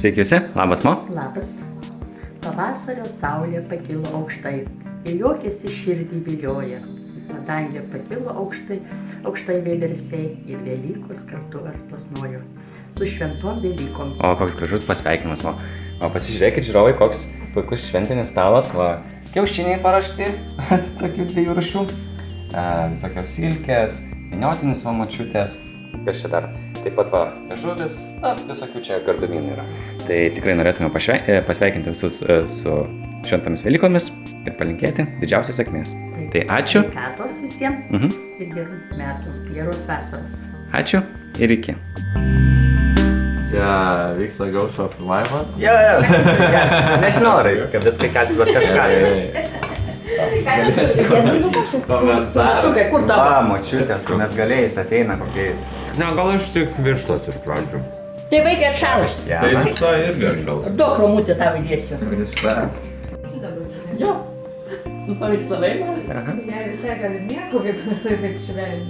Sveiki visi, labas Mo. Labas. Pavasario saulė pakilo aukštai ir juokėsi širdį vilioja. Dangė pakilo aukštai vėversiai ir Velykos kartu atplasnojo. Su šventom Velykom. O koks gražus pasveikinimas, Mo. O pasižiūrėkit, žiūrovai, koks puikus šventinis stalas, va. Kiaušiniai parašti, tokių dviejų rūšių. Visokios silkės, miniotinis va močiutės. Kas čia dar? Taip pat va, žuvis, visokių čia gardumynų yra. Tai tikrai norėtume pasveikinti visus su šventomis Velykomis ir palinkėti didžiausios sėkmės. Tai ačiū. Sveikatos visiems ir gerų metų, geros vasaros. Ačiū ir iki. Čia vyksta gaušo filmavimas. Jo. Nežinau, kad viską kelsi, bet kažką. Tukai, kur tavo? Močiutė su mesgaliais ateina kokiais. Ne, gal aš tik vištos iš pradžių. Tai vaikai atšalas. Tai višta irgi atšals. Duok romutį tau įdėsiu. Višta. Jo. Nu, paveikslavai man. Ne, visai gali nieko, kaip švelniai.